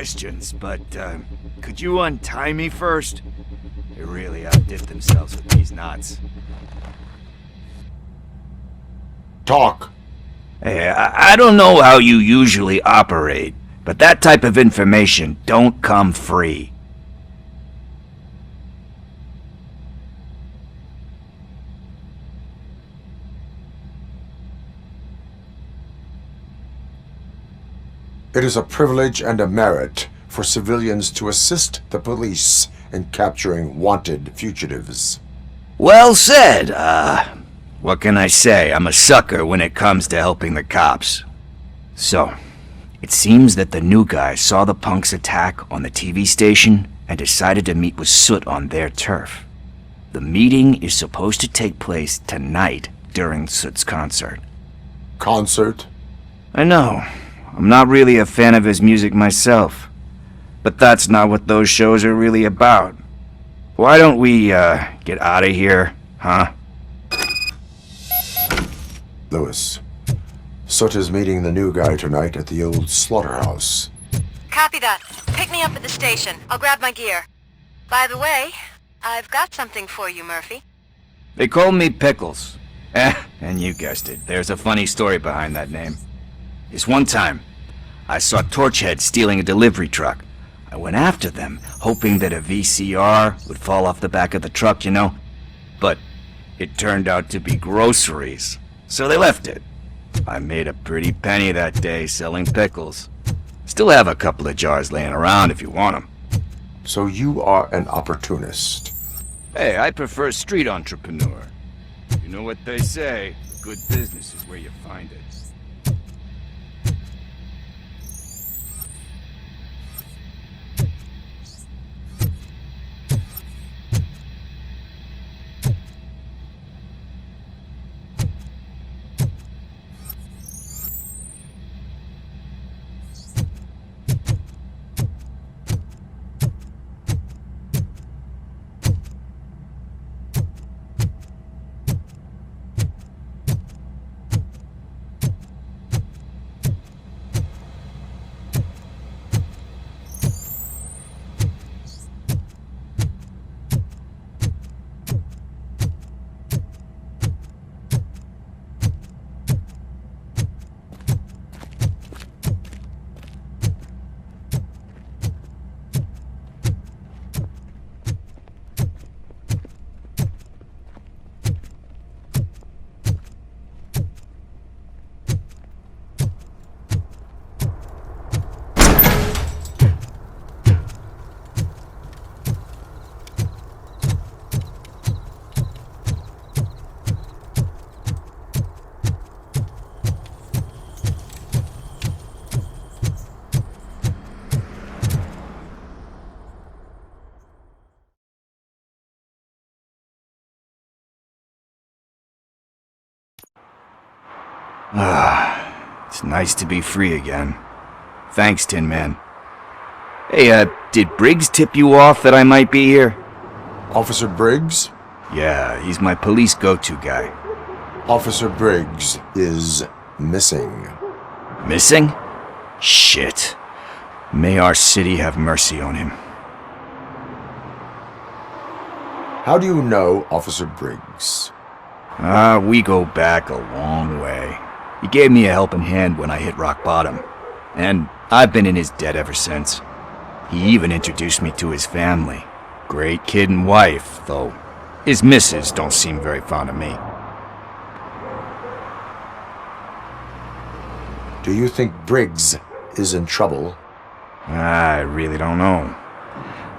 questions, but, could you untie me first? They really outdid themselves with these knots. Talk. Hey, I don't know how you usually operate, but that type of information don't come free. It is a privilege and a merit for civilians to assist the police in capturing wanted fugitives. Well said. What can I say? I'm a sucker when it comes to helping the cops. So, it seems that the new guy saw the punks' attack on the TV station and decided to meet with Soot on their turf. The meeting is supposed to take place tonight during Soot's concert. Concert? I know. I'm not really a fan of his music myself. But that's not what those shows are really about. Why don't we, get out of here, huh? Lewis. Soot is meeting the new guy tonight at the old slaughterhouse. Copy that. Pick me up at the station. I'll grab my gear. By the way, I've got something for you, Murphy. They call me Pickles. And you guessed it. There's a funny story behind that name. This one time, I saw Torchhead stealing a delivery truck. I went after them, hoping that a VCR would fall off the back of the truck, you know? But it turned out to be groceries, so they left it. I made a pretty penny that day selling pickles. Still have a couple of jars laying around if you want them. So you are an opportunist. Hey, I prefer street entrepreneur. You know what they say, good business is where you find it. It's nice to be free again. Thanks, Tin Man. Hey, did Briggs tip you off that I might be here? Officer Briggs? Yeah, he's my police go-to guy. Officer Briggs is missing. Missing? Shit. May our city have mercy on him. How do you know Officer Briggs? We go back a long way. He gave me a helping hand when I hit rock bottom, and I've been in his debt ever since. He even introduced me to his family. Great kid and wife, though his missus don't seem very fond of me. Do you think Briggs is in trouble? I really don't know.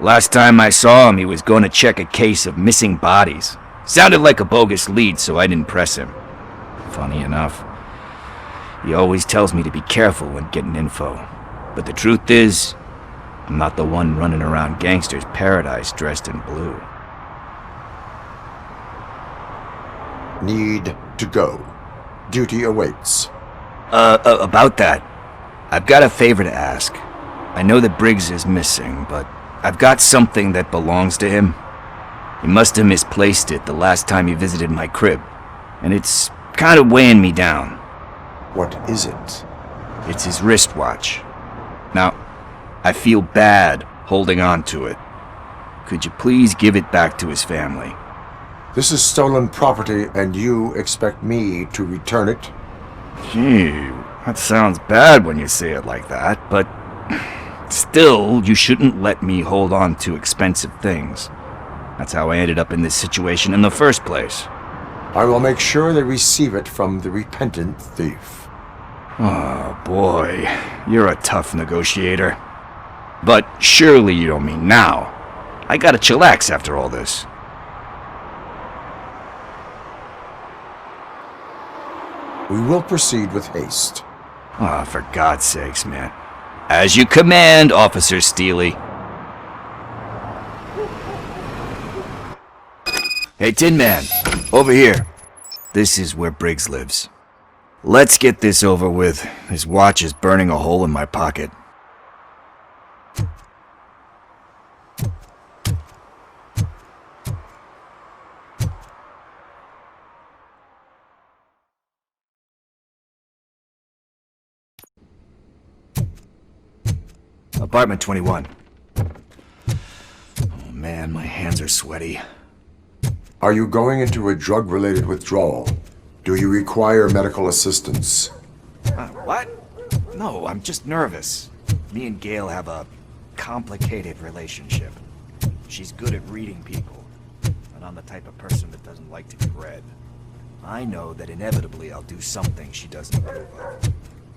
Last time I saw him, he was going to check a case of missing bodies. Sounded like a bogus lead, so I didn't press him. Funny enough, he always tells me to be careful when getting info. But the truth is, I'm not the one running around gangster's paradise dressed in blue. Need to go. Duty awaits. About that, I've got a favor to ask. I know that Briggs is missing, but I've got something that belongs to him. He must have misplaced it the last time he visited my crib, and it's kind of weighing me down. What is it? It's his wristwatch. Now, I feel bad holding on to it. Could you please give it back to his family? This is stolen property, and you expect me to return it? Gee, that sounds bad when you say it like that, but still, you shouldn't let me hold on to expensive things. That's how I ended up in this situation in the first place. I will make sure they receive it from the repentant thief. Oh boy, you're a tough negotiator. But surely you don't mean now. I gotta chillax after all this. We will proceed with haste. Ah, for God's sakes, man. As you command, Officer Steely. Hey, Tin Man, over here. This is where Briggs lives. Let's get this over with. His watch is burning a hole in my pocket. Apartment 21. Oh man, my hands are sweaty. Are you going into a drug-related withdrawal? Do you require medical assistance? What? No, I'm just nervous. Me and Gail have a complicated relationship. She's good at reading people, but I'm the type of person that doesn't like to be read. I know that inevitably I'll do something she doesn't approve of.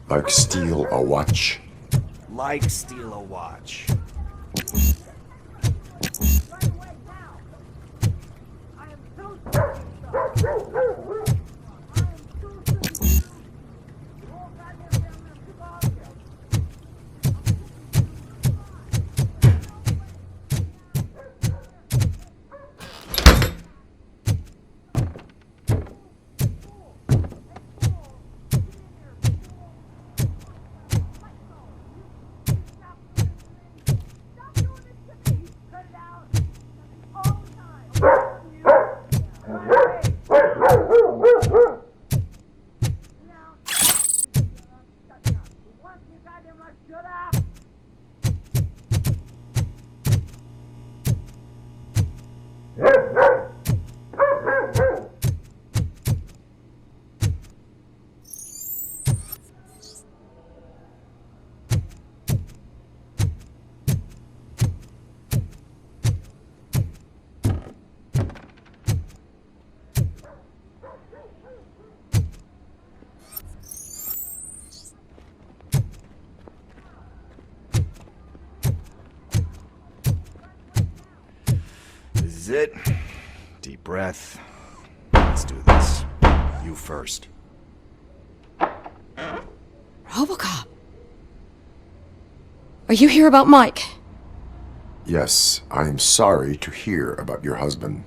Like steal a watch? Like steal a watch. This is it. Deep breath. Let's do this. You first. ROBOCOP! Are you here about Mike? Yes, I am sorry to hear about your husband.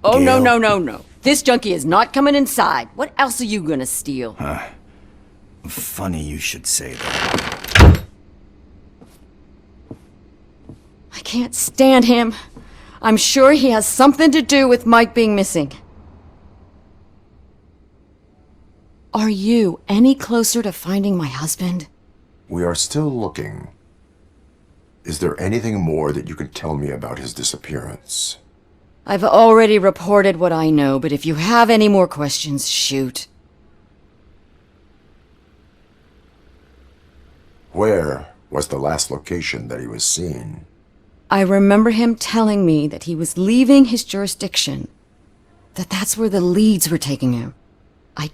Oh, Gail? no. This junkie is not coming inside. What else are you gonna steal? Funny you should say that. I can't stand him. I'm sure he has something to do with Mike being missing. Are you any closer to finding my husband? We are still looking. Is there anything more that you can tell me about his disappearance? I've already reported what I know, but if you have any more questions, shoot. Where was the last location that he was seen? I remember him telling me that he was leaving his jurisdiction, that's where the leads were taking him. I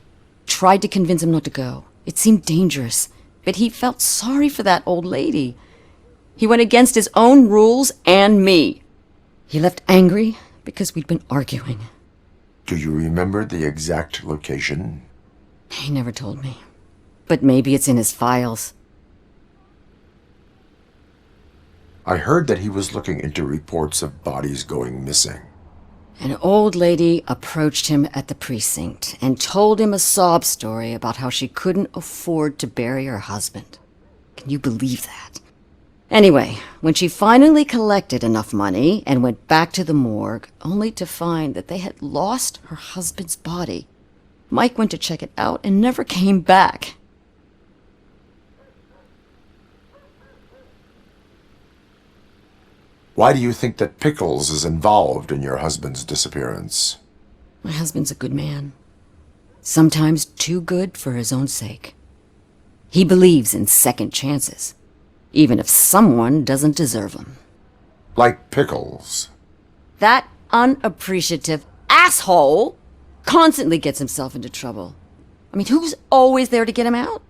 tried to convince him not to go. It seemed dangerous, but he felt sorry for that old lady. He went against his own rules and me. He left angry because we'd been arguing. Do you remember the exact location? He never told me, but maybe it's in his files. I heard that he was looking into reports of bodies going missing. An old lady approached him at the precinct and told him a sob story about how she couldn't afford to bury her husband. Can you believe that? Anyway, when she finally collected enough money and went back to the morgue, only to find that they had lost her husband's body, Mike went to check it out and never came back. Why do you think that Pickles is involved in your husband's disappearance? My husband's a good man. Sometimes too good for his own sake. He believes in second chances, even if someone doesn't deserve them. Like Pickles. That unappreciative asshole constantly gets himself into trouble. I mean, who's always there to get him out?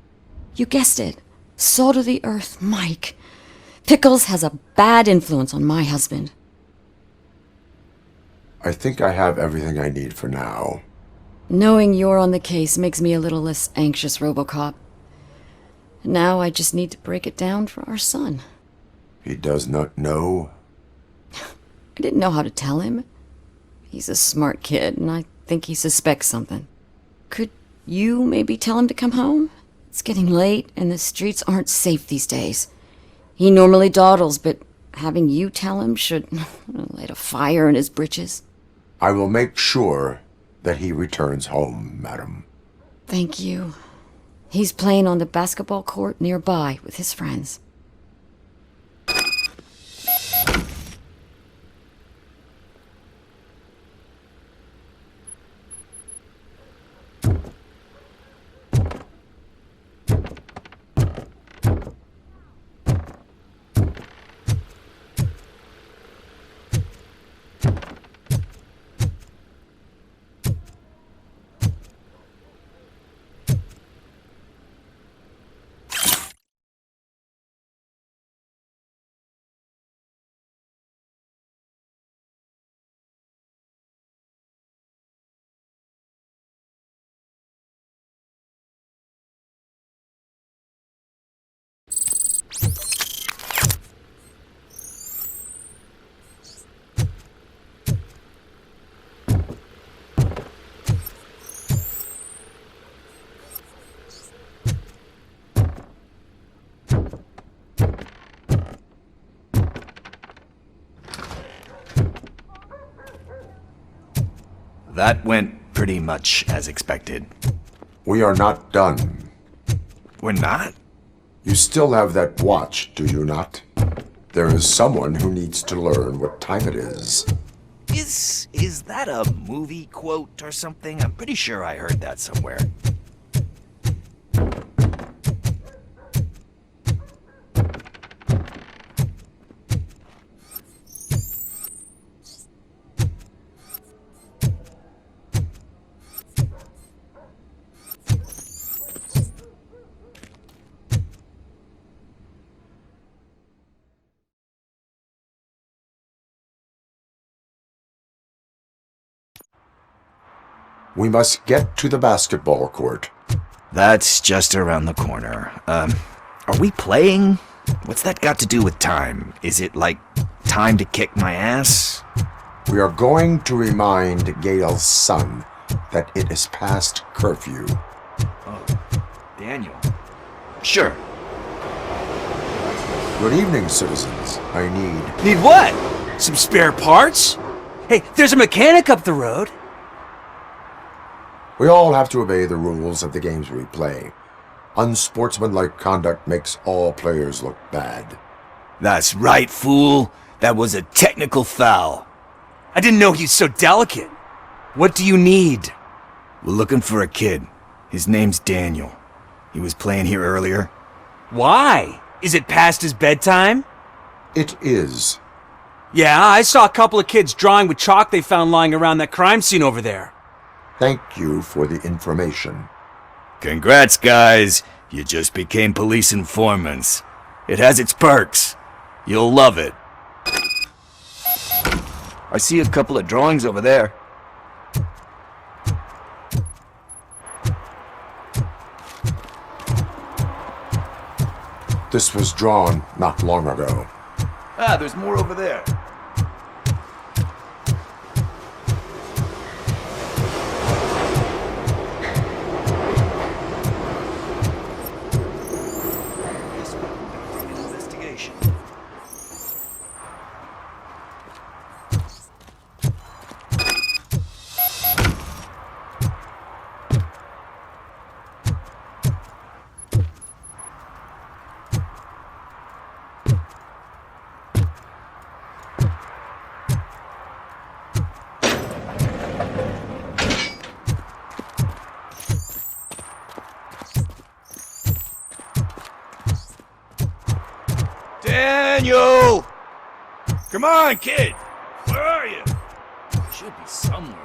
You guessed it. Salt of the earth, Mike. Pickles has a bad influence on my husband. I think I have everything I need for now. Knowing you're on the case makes me a little less anxious, ROBOCOP. Now I just need to break it down for our son. He does not know? I didn't know how to tell him. He's a smart kid, and I think he suspects something. Could you maybe tell him to come home? It's getting late, and the streets aren't safe these days. He normally dawdles, but having you tell him should light a fire in his britches. I will make sure that he returns home, madam. Thank you. He's playing on the basketball court nearby with his friends. That went pretty much as expected. We are not done. We're not? You still have that watch, do you not? There is someone who needs to learn what time it is. Is that a movie quote or something? I'm pretty sure I heard that somewhere. We must get to the basketball court. That's just around the corner. Are we playing? What's that got to do with time? Is it like time to kick my ass? We are going to remind Gail's son that it is past curfew. Oh, Daniel. Sure. Good evening, citizens. I need... Need what? Some spare parts? Hey, there's a mechanic up the road. We all have to obey the rules of the games we play. Unsportsmanlike conduct makes all players look bad. That's right, fool. That was a technical foul. I didn't know he's so delicate. What do you need? We're looking for a kid. His name's Daniel. He was playing here earlier. Why? Is it past his bedtime? It is. Yeah, I saw a couple of kids drawing with chalk they found lying around that crime scene over there. Thank you for the information. Congrats, guys. You just became police informants. It has its perks. You'll love it. I see a couple of drawings over there. This was drawn not long ago. Ah, there's more over there. Daniel! Come on, kid! Where are you? Should be somewhere.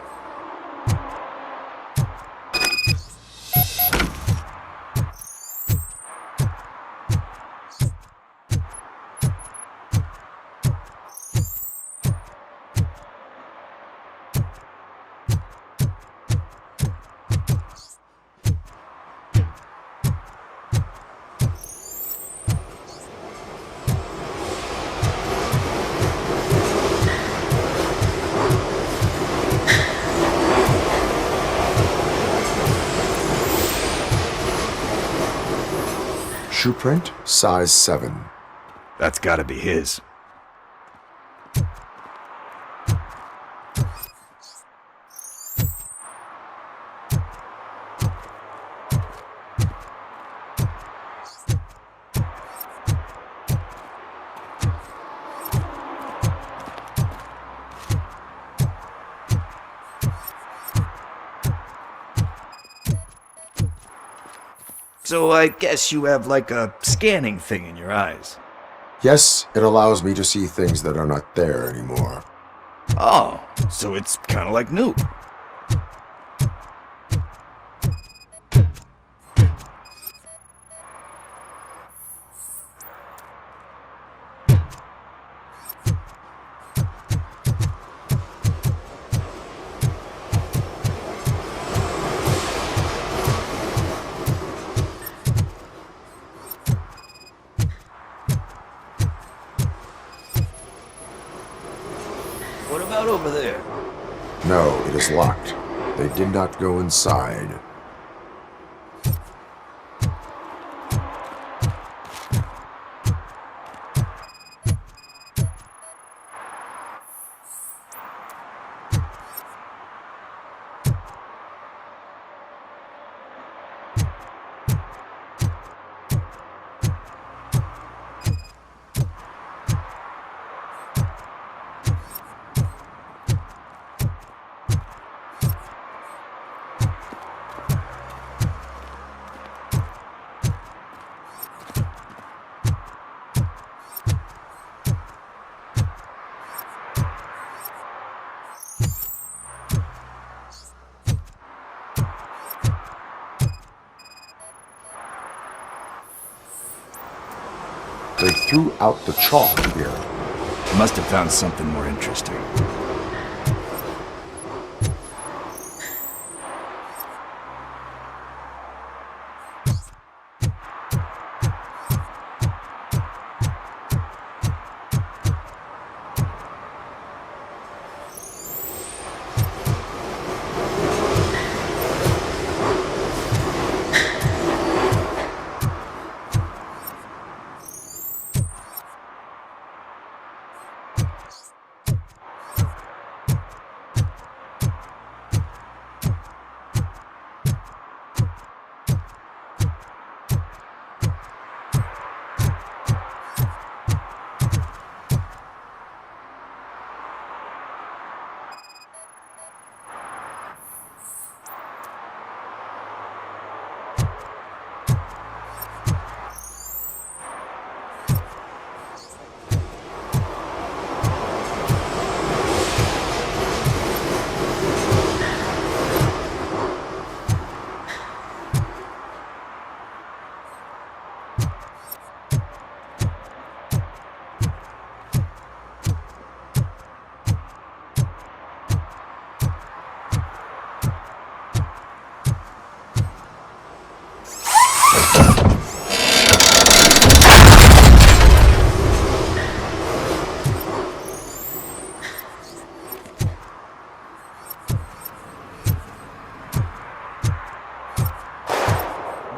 Shoe print, size 7. That's gotta be his. So I guess you have like a scanning thing in your eyes. Yes, it allows me to see things that are not there anymore. Oh, so it's kind of like Nuke. What about over there? No, it is locked. They did not go inside. They threw out the chalk here. Must have found something more interesting.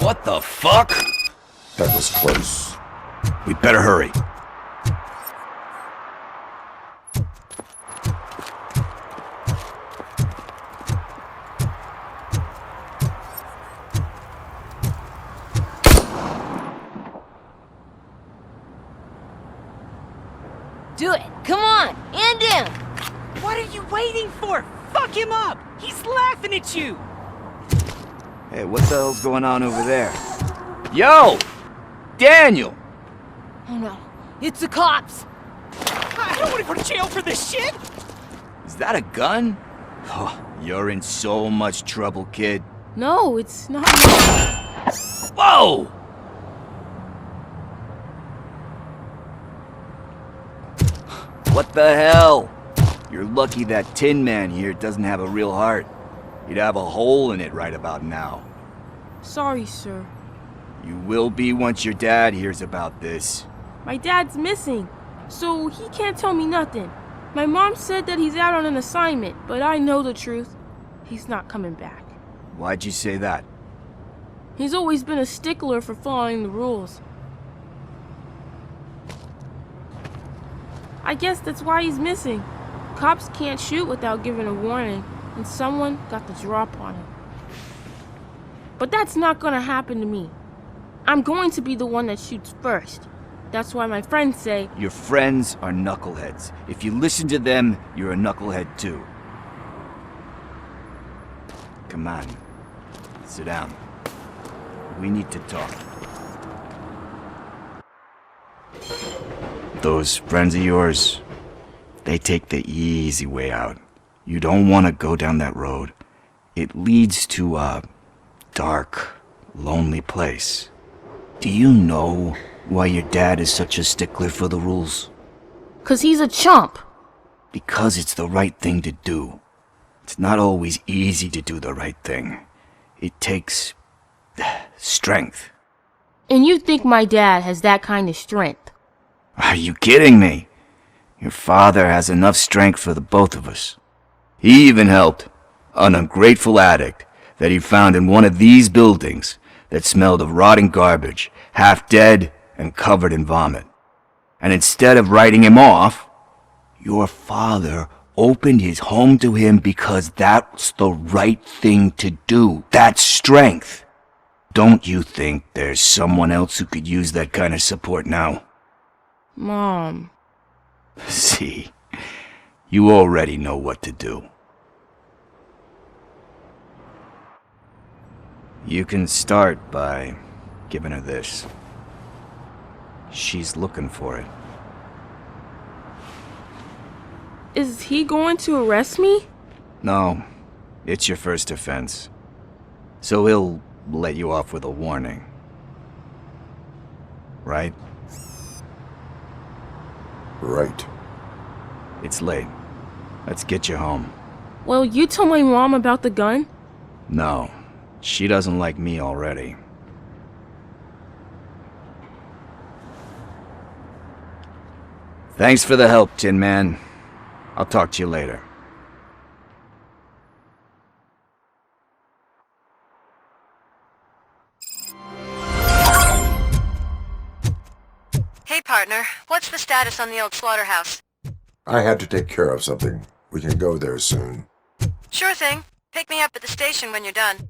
What the fuck? That was close. We'd better hurry. Do it! Come on! And him! What are you waiting for? Fuck him up! He's laughing at you! Hey, what the hell's going on over there? Yo! Daniel! Oh no. It's the cops! I don't want to go to jail for this shit! Is that a gun? Oh, you're in so much trouble, kid. No, it's not. Whoa! What the hell? You're lucky that Tin Man here doesn't have a real heart. He'd have a hole in it right about now. Sorry, sir. You will be once your dad hears about this. My dad's missing, so he can't tell me nothing. My mom said that he's out on an assignment, but I know the truth. He's not coming back. Why'd you say that? He's always been a stickler for following the rules. I guess that's why he's missing. Cops can't shoot without giving a warning, and someone got the drop on him. But that's not gonna happen to me. I'm going to be the one that shoots first. That's why my friends say, Your friends are knuckleheads. If you listen to them, you're a knucklehead too. Come on. Sit down. We need to talk. Those friends of yours, they take the easy way out. You don't want to go down that road. It leads to a dark, lonely place. Do you know why your dad is such a stickler for the rules? 'cause he's a chump. Because it's the right thing to do. It's not always easy to do the right thing. It takes strength. And you think my dad has that kind of strength? Are you kidding me? Your father has enough strength for the both of us. He even helped an ungrateful addict that he found in one of these buildings that smelled of rotting garbage, half dead and covered in vomit. And instead of writing him off, your father opened his home to him because that's the right thing to do. That's strength. Don't you think there's someone else who could use that kind of support now? Mom. See, you already know what to do. You can start by giving her this. She's looking for it. Is he going to arrest me? No, it's your first offense. So he'll let you off with a warning. Right? Right. It's late. Let's get you home. Well, you tell my mom about the gun? No, she doesn't like me already. Thanks for the help, Tin Man. I'll talk to you later. Hey, partner. What's the status on the old slaughterhouse? I had to take care of something. We can go there soon. Sure thing. Pick me up at the station when you're done.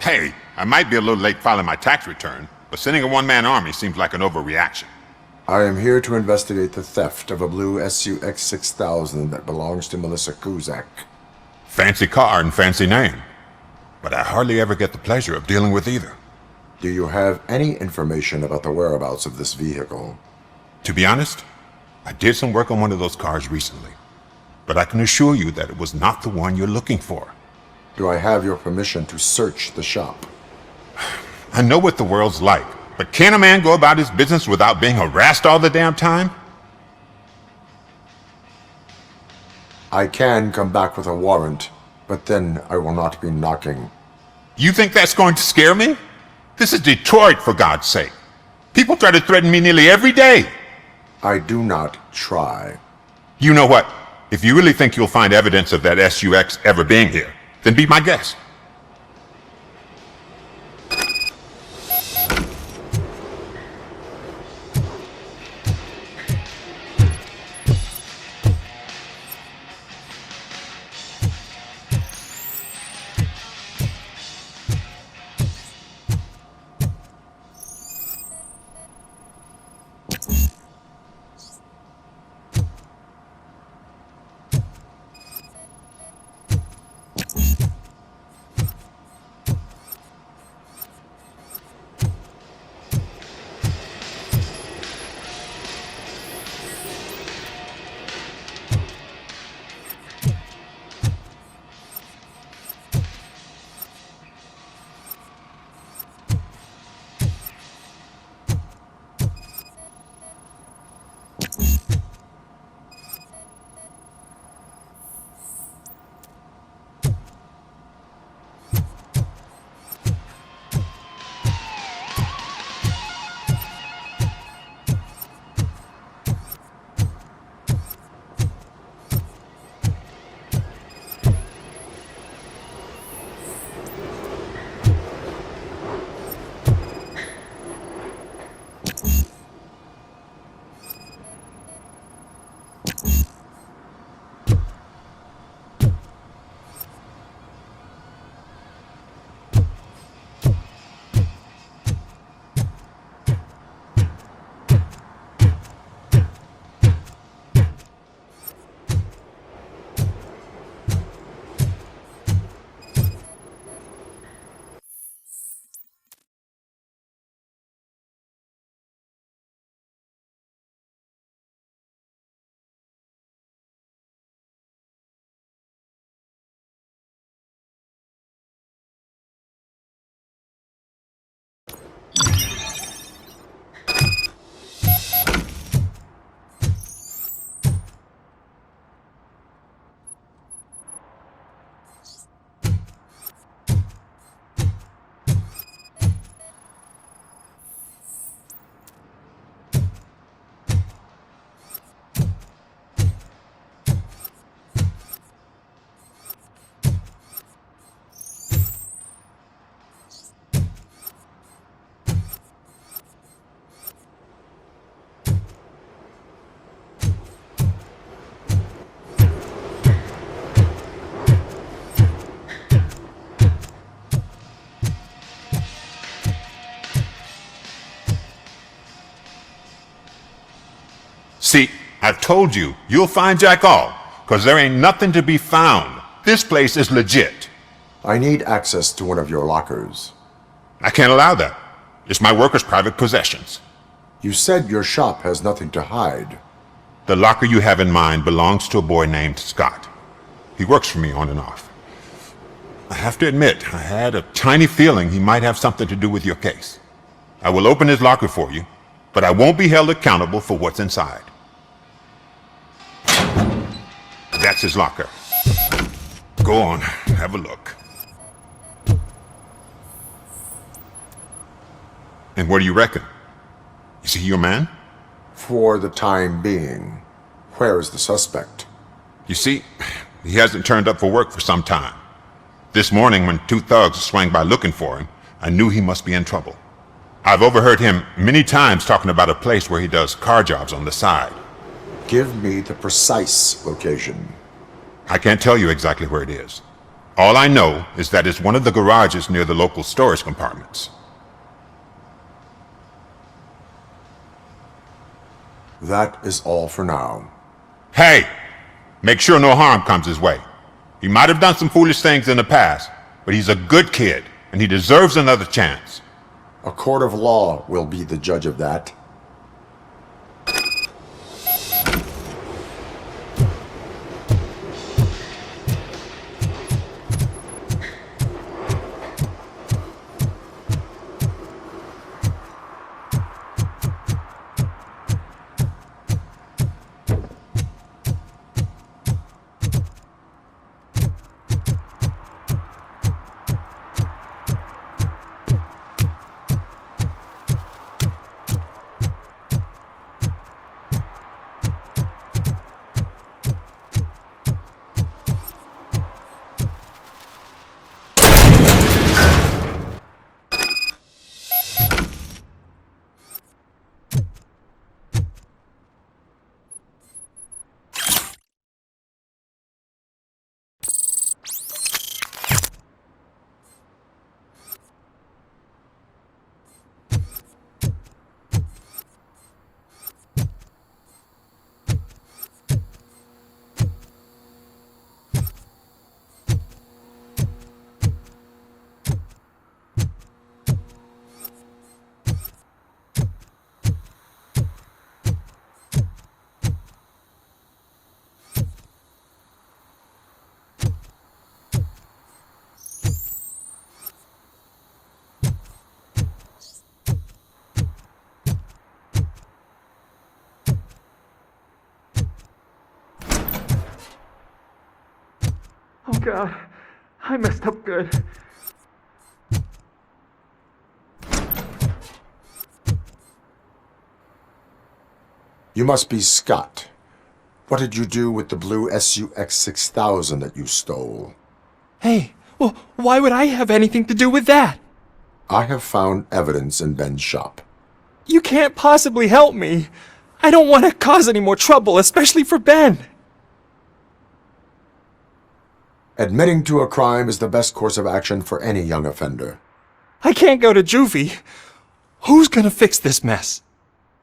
Hey, I might be a little late filing my tax return, but sending a one-man army seems like an overreaction. I am here to investigate the theft of a blue SUX 6000 that belongs to Melissa Kuzak. Fancy car and fancy name. But I hardly ever get the pleasure of dealing with either. Do you have any information about the whereabouts of this vehicle? To be honest, I did some work on one of those cars recently. But I can assure you that it was not the one you're looking for. Do I have your permission to search the shop? I know what the world's like, but can a man go about his business without being harassed all the damn time? I can come back with a warrant, but then I will not be knocking. You think that's going to scare me? This is Detroit, for God's sake. People try to threaten me nearly every day. I do not try. You know what? If you really think you'll find evidence of that SUX ever being here, then be my guest. See, I've told you, you'll find Jack All, 'cause there ain't nothing to be found. This place is legit. I need access to one of your lockers. I can't allow that. It's my workers' private possessions. You said your shop has nothing to hide. The locker you have in mind belongs to a boy named Scott. He works for me on and off. I have to admit, I had a tiny feeling he might have something to do with your case. I will open his locker for you, but I won't be held accountable for what's inside. That's his locker. Go on, have a look. And what do you reckon? Is he your man? For the time being. Where is the suspect? You see, he hasn't turned up for work for some time. This morning, when two thugs swang by looking for him, I knew he must be in trouble. I've overheard him many times talking about a place where he does car jobs on the side. Give me the precise location. I can't tell you exactly where it is. All I know is that it's one of the garages near the local storage compartments. That is all for now. Hey! Make sure no harm comes his way. He might have done some foolish things in the past, but he's a good kid, and he deserves another chance. A court of law will be the judge of that. Oh God, I messed up good. You must be Scott. What did you do with the blue SUX 6000 that you stole? Hey, well, why would I have anything to do with that? I have found evidence in Ben's shop. You can't possibly help me. I don't want to cause any more trouble, especially for Ben. Admitting to a crime is the best course of action for any young offender. I can't go to juvie. Who's gonna fix this mess?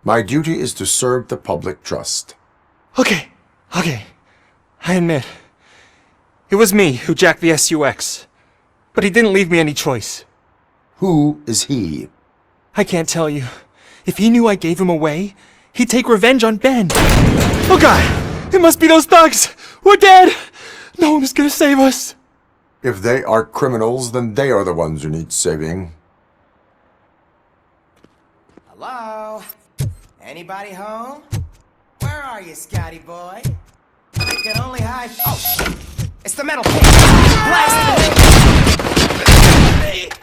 My duty is to serve the public trust. Okay. I admit. It was me who jacked the SUX. But he didn't leave me any choice. Who is he? I can't tell you. If he knew I gave him away, he'd take revenge on Ben. Oh God! It must be those thugs! We're dead! No one is gonna save us! If they are criminals, then they are the ones who need saving. Hello? Anybody home? Where are you, Scotty boy? You can only hide. Oh, shit! It's the metal pig! Blast it!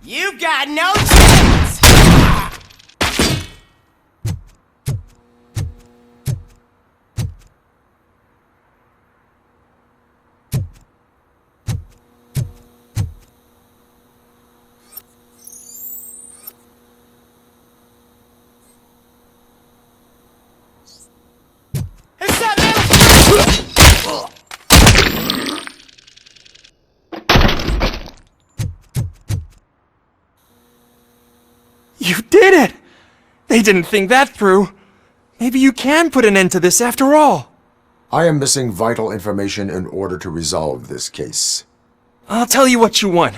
You got no chance! It's that metal. You did it! They didn't think that through. Maybe you can put an end to this after all. I am missing vital information in order to resolve this case. I'll tell you what you want.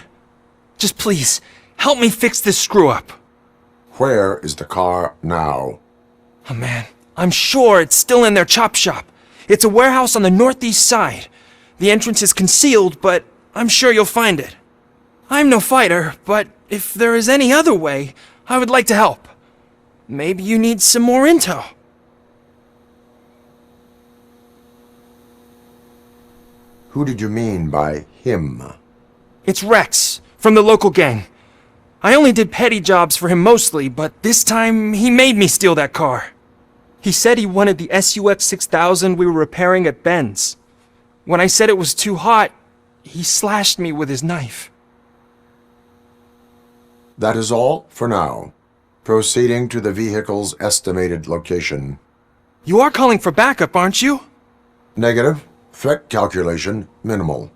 Just please, help me fix this screw-up. Where is the car now? Oh man, I'm sure it's still in their chop shop. It's a warehouse on the northeast side. The entrance is concealed, but I'm sure you'll find it. I'm no fighter, but if there is any other way, I would like to help. Maybe you need some more intel. Who did you mean by him? It's Rex, from the local gang. I only did petty jobs for him mostly, but this time he made me steal that car. He said he wanted the SUX 6000 we were repairing at Ben's. When I said it was too hot, he slashed me with his knife. That is all for now. Proceeding to the vehicle's estimated location. You are calling for backup, aren't you? Negative. Threat calculation minimal.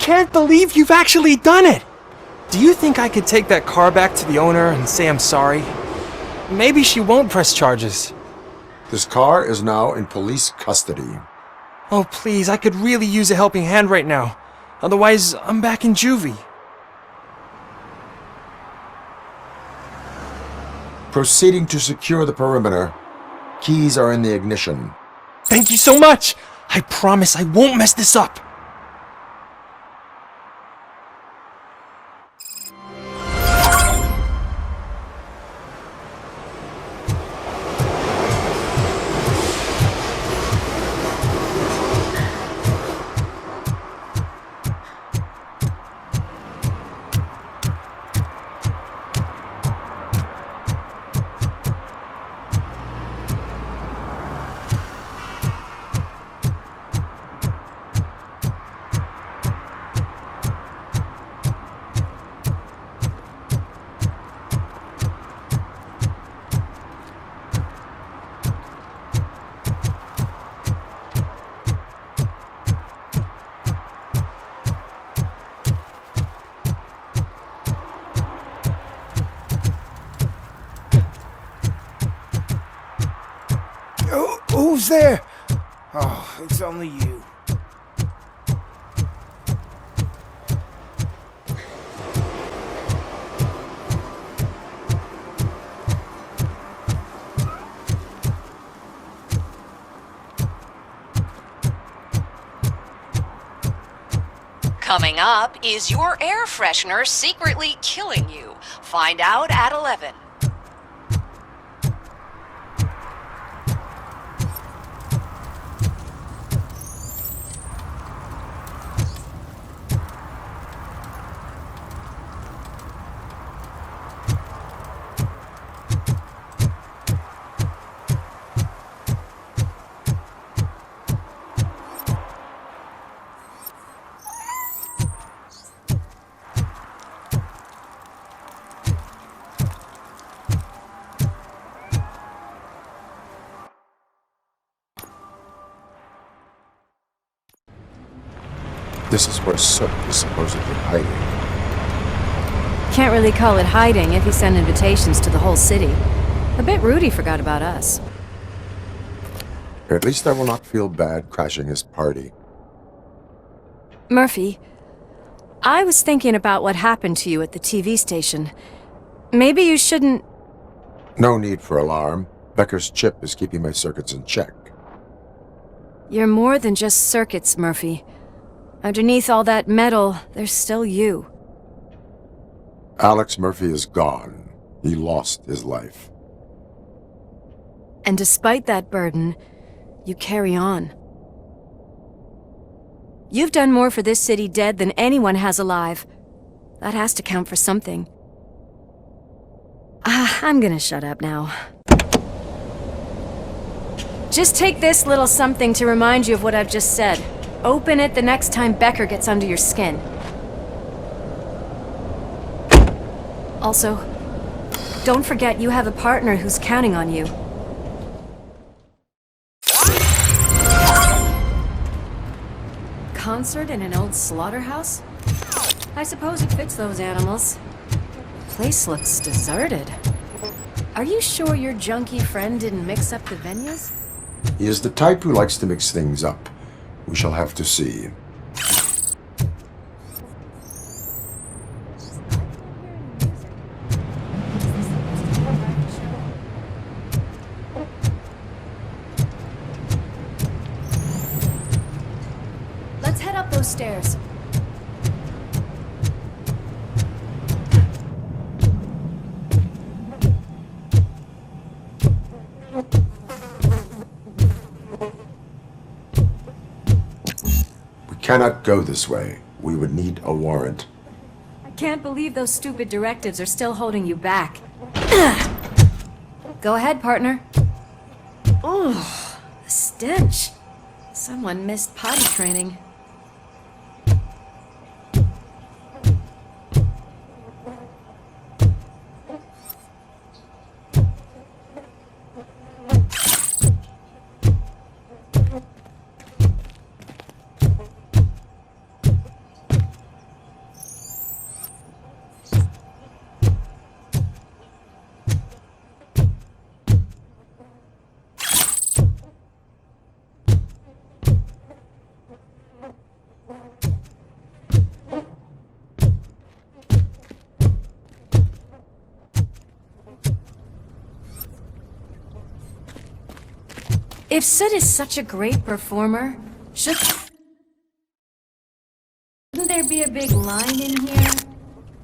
can't believe you've actually done it! Do you think I could take that car back to the owner and say I'm sorry? Maybe she won't press charges. This car is now in police custody. Oh, please, I could really use a helping hand right now. Otherwise, I'm back in juvie. Proceeding to secure the perimeter. Keys are in the ignition. Thank you so much! I promise I won't mess this up! Who's there? Oh, it's only you. Coming up, is your air freshener secretly killing you? Find out at 11. This is where Soot is supposedly hiding. Can't really call it hiding if he sent invitations to the whole city. A bit rude he forgot about us. At least I will not feel bad crashing his party. Murphy, I was thinking about what happened to you at the TV station. Maybe you shouldn't... No need for alarm. Becker's chip is keeping my circuits in check. You're more than just circuits, Murphy. Underneath all that metal, there's still you. Alex Murphy is gone. He lost his life. And despite that burden, you carry on. You've done more for this city dead than anyone has alive. That has to count for something. I'm gonna shut up now. Just take this little something to remind you of what I've just said. Open it the next time Becker gets under your skin. Also, don't forget you have a partner who's counting on you. Concert in an old slaughterhouse? I suppose it fits those animals. The place looks deserted. Are you sure your junkie friend didn't mix up the venues? He is the type who likes to mix things up. We shall have to see. Let's head up those stairs. Cannot go this way. We would need a warrant. I can't believe those stupid directives are still holding you back. Go ahead, partner. Ooh, the stench. Someone missed potty training. If Sid is such a great performer, shouldn't there be a big line in here?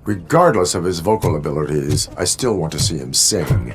Regardless of his vocal abilities, I still want to see him sing.